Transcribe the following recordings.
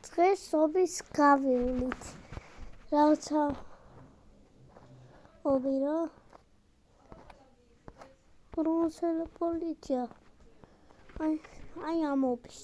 დღეს ობის გავივლით. რაღაცა ობირო. რუსელი პოლიცია. აი ამობის.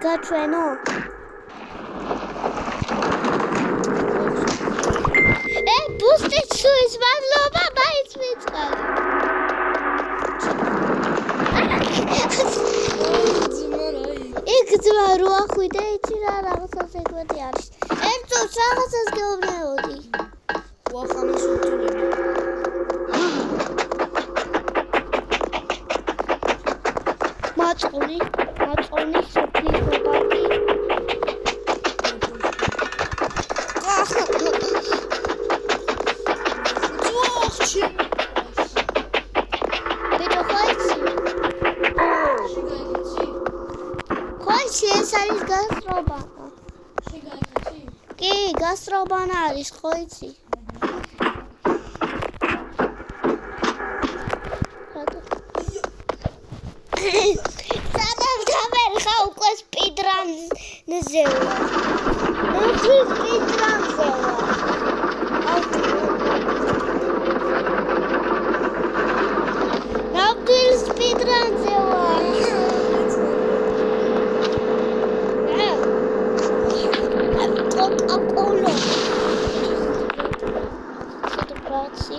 გაჩვენო ბუსტის სუის მადლობა მაინც მიწყარი იქ ძმა რო ახვიდე იცი რა რაღაცას ეკვეთი არის ერთოს რაღაცას გეუბნეოდი ვახამის უთულები მაწყული სოფლის ოპატი Ach, გასრობანა. კი, გასრობანა არის, ხო იცი? სადამ დამერხა უკვე სპიდრანზე ვარ. ნახე სპიდრანზე ვარ. ნამდვილ სპიდრანზე ვარ. კოკა-კოლა. სიტუაცი.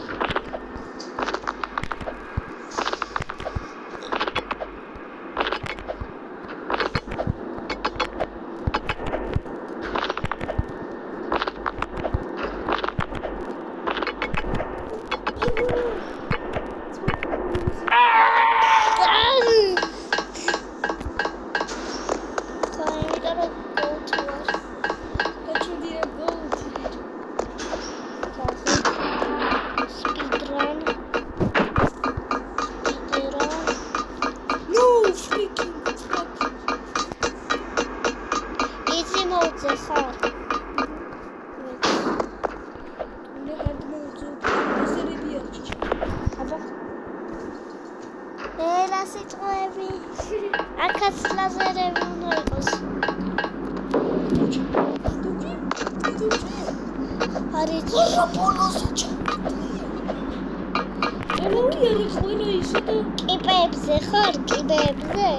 კიბებზე ხარ, კიბებზე?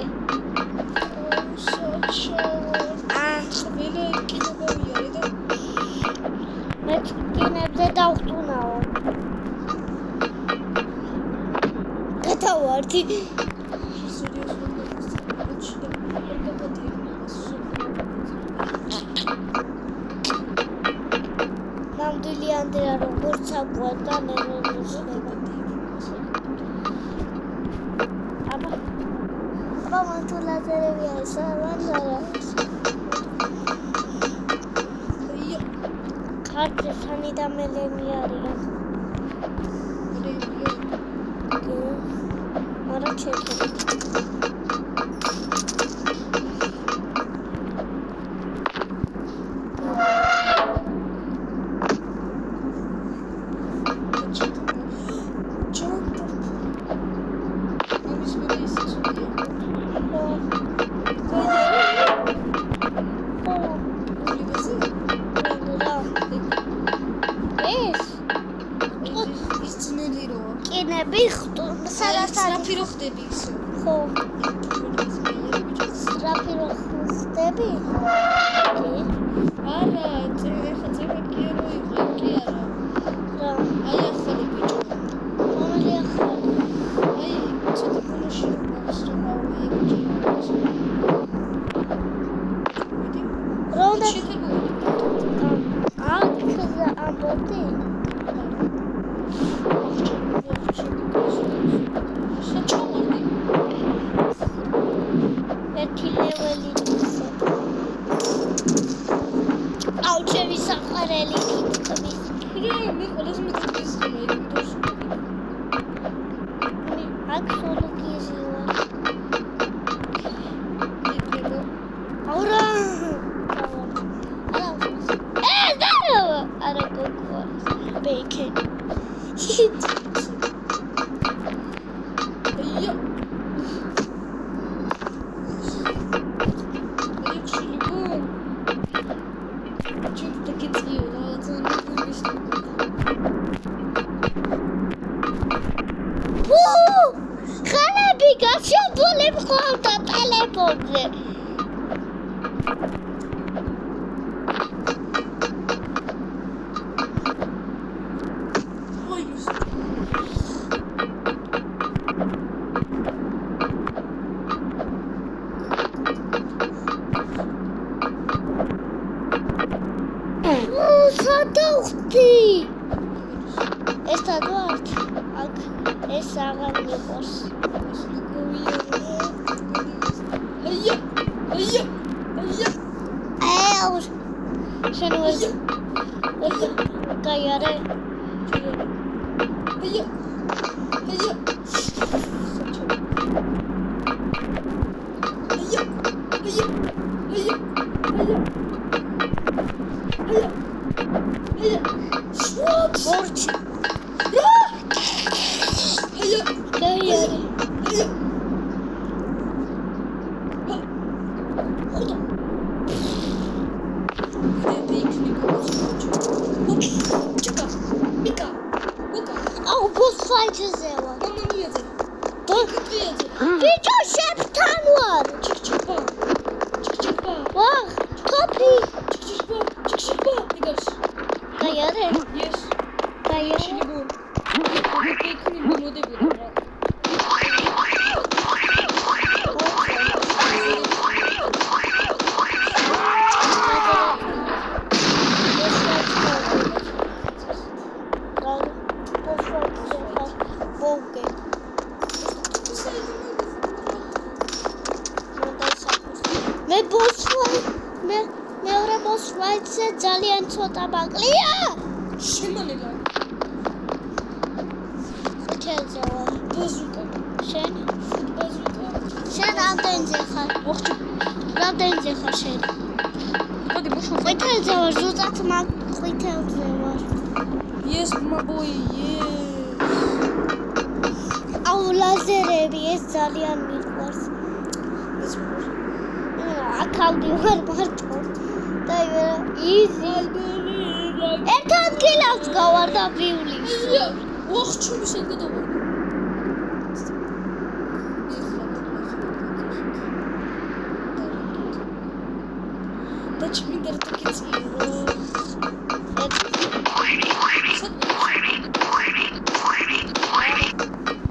მე კინებზე დავხტუნაო. გადავარდი. ნამდვილი ანდრია როგორც აკვდა ნერვოზება. აბა თუ ლაზერები არის, ვანდარა. კარგი ხანი და მელენი არიან. არა ჩეკე. აუ ბოს ფაიჩზე ვარ. მამა მიაძე. მიაძე. ბიჭო შეფთან ვარ. ჩიქჩიქბა. ჩიქჩიქბა. ვარ, თოფი. ჩიქჩიქბა. ჩიქჩიქბა. იგავს. გაიარე? Yes. გაიარე? შეიძლება. იქნი მოდებოდა რა. მეორე ბოს ფაიტზე ძალიან ცოტა ბაკლია. შემანება. ხუთელზე ვარ. ბაზუკა. შენ? ბაზუკა. შენ რამდენზე ხარ? ოხჩი. რამდენზე ხარ შენ? მოდი მოშო. ყვითელზე ვარ, ზუსტად ყვითელზე ვარ. Yes, my boy. Yes. აუ ლაზერები ეს ძალიან მიყვარს. აქავდი ვარ მარტო. დაიβერა იზი. ერთ ადგილას გავარ და ვივლის. ოხჩი შეგდობა. და ჩმინდა რკიცი.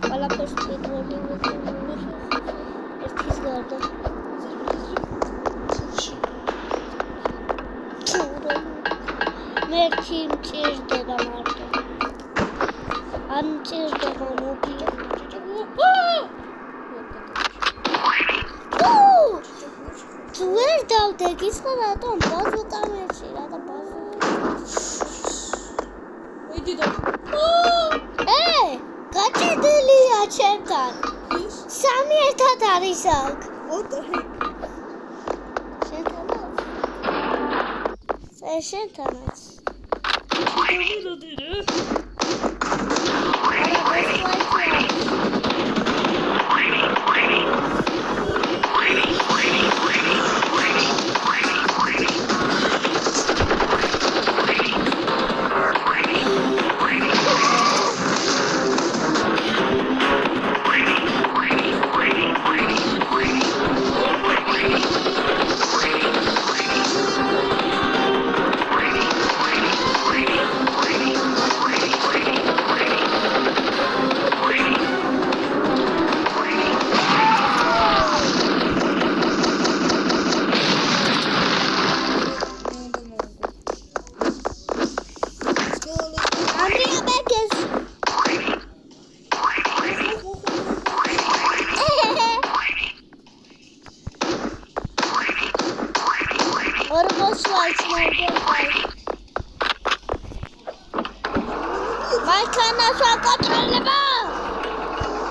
ყველაფერს პეტროლი ერთის გარდა. მერჩი მჭირდება მარტო. ან მჭირდება მობია. თუ ვერ დავდეგი სხვა რატომ ბაზუკა მერჩი რა და ბაზუკა. ვიდი და. გაჭედილია ჩემთან. სამი ერთად არის აქ. What the heck? შენთანაც? შენთანაც. მიდოდი რა. Maikana საკონტროლება.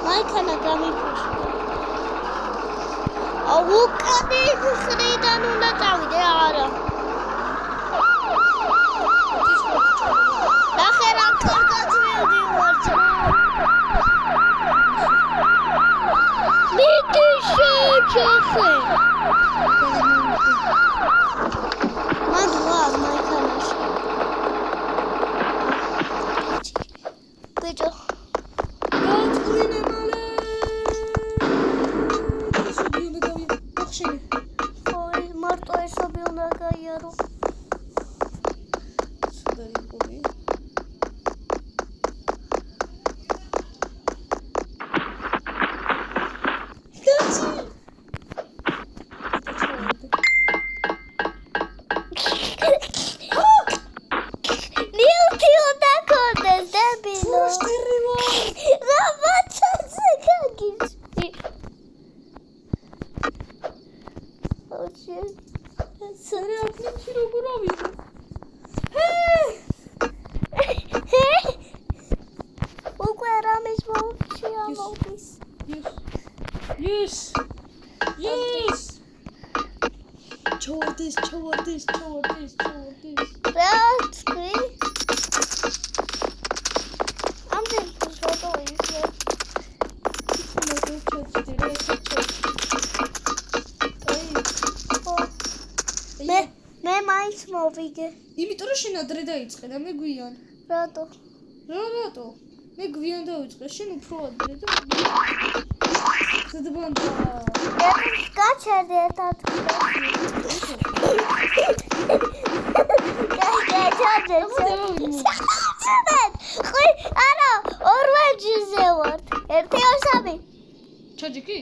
Maikana გამიფუშა. უკანი ხრიდან უნდა წავიდე არა. ნახე რა კარგად მივდივარ. მიდი შეჩეხე. მადლობა მაიკანაში. ბიჭო გაწყრინე მალე. ისები უნდა გავია. ახშენი. ой მარტო ესები უნდა გაიარო. სადარი ყური. Yes. Yes. Chortis. That's great. I'm going to show the way მე მაინც მოვიგე. იმიტომ რომ შენ ადრე დაიწყე და მე გვიან. რატო? რა რატო? მე გვიან დავიწყე, შენ უფრო ადრე და ზედბანდა. გაჩერდი ერთად. ხი, არა, ორვაჯზე ვარ. 1 2 3. ჩაჯიკი?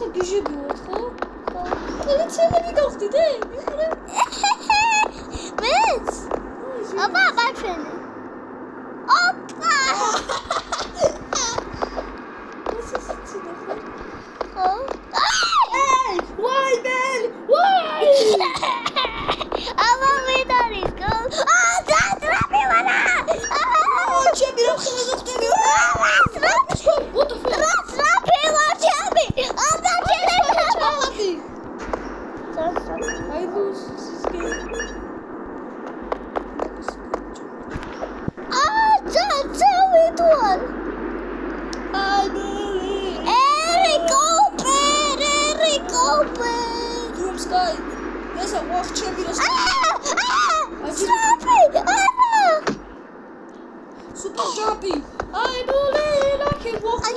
ხო გიჟები ვარ, ხო? პოლიციელები გავხდით, მიხარე? მეც? აბა, ბაჩვენი. ოპა! ეს ისიცი ხო? ხო? Why man? Why? აბა, მიდარის გო. დაძრაბი ვარა! ჩემი რა ხელზე ხდები? What the fuck? დაძრაბი ვარ ჩემი! აბა, Ჩალადი. I lose this game. წავიდვალ. ერიკოპერ. Doom Sky. ესა ვახ ჩემი რა. სტრაფი! არა! Super jumpy. I believe I can walk. აი.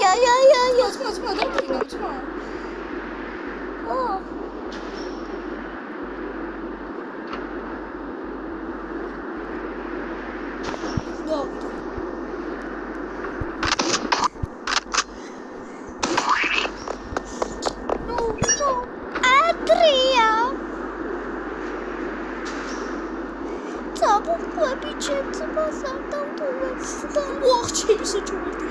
ძმა, დამკინა, ძმა. ო. No. Adria. Tabukები ჩემს ავტოვებს და ვახ ჩემი საჭმელი.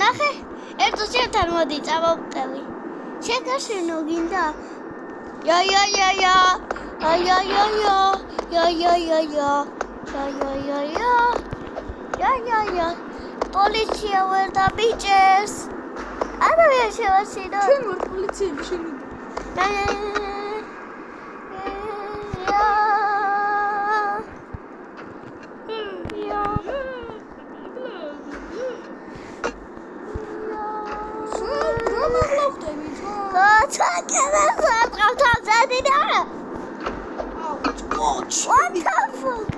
ნახე, ერთო შენთან მოდი წავავყევი. შენ გაშენო გინდა? პოლიცია ვერ დაბიჭერს. არავინ შევასინო. ჩვენ ვარ პოლიციები შენი. What the fuck?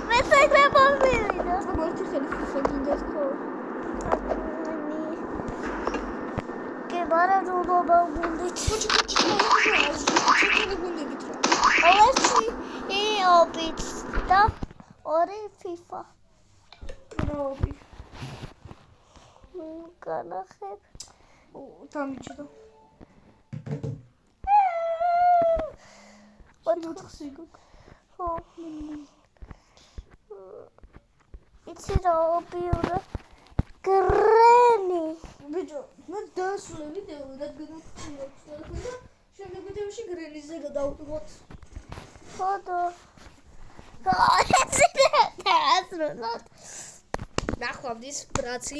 მე საგრებო მივიდა. ერთი ხელი FIFA გინდათ ხო? კი, მაგრამ რუბობა გუნდით. ჩექები გუნდებით რა. ერთი ოპიც და 2 FIFA. ბროვი. განახებ. დამიჭდა. ოთხი. ხო. იცი რა ოპიურა. გრენი. ბიჭო, მე დასვლა ვიდეო და გადავხსნა. შემდეგ ვიდეოში გრენიზე გადავუდგოთ. ხოდო. ეს რა დაასრულოთ. ნახვამდის ბრაცი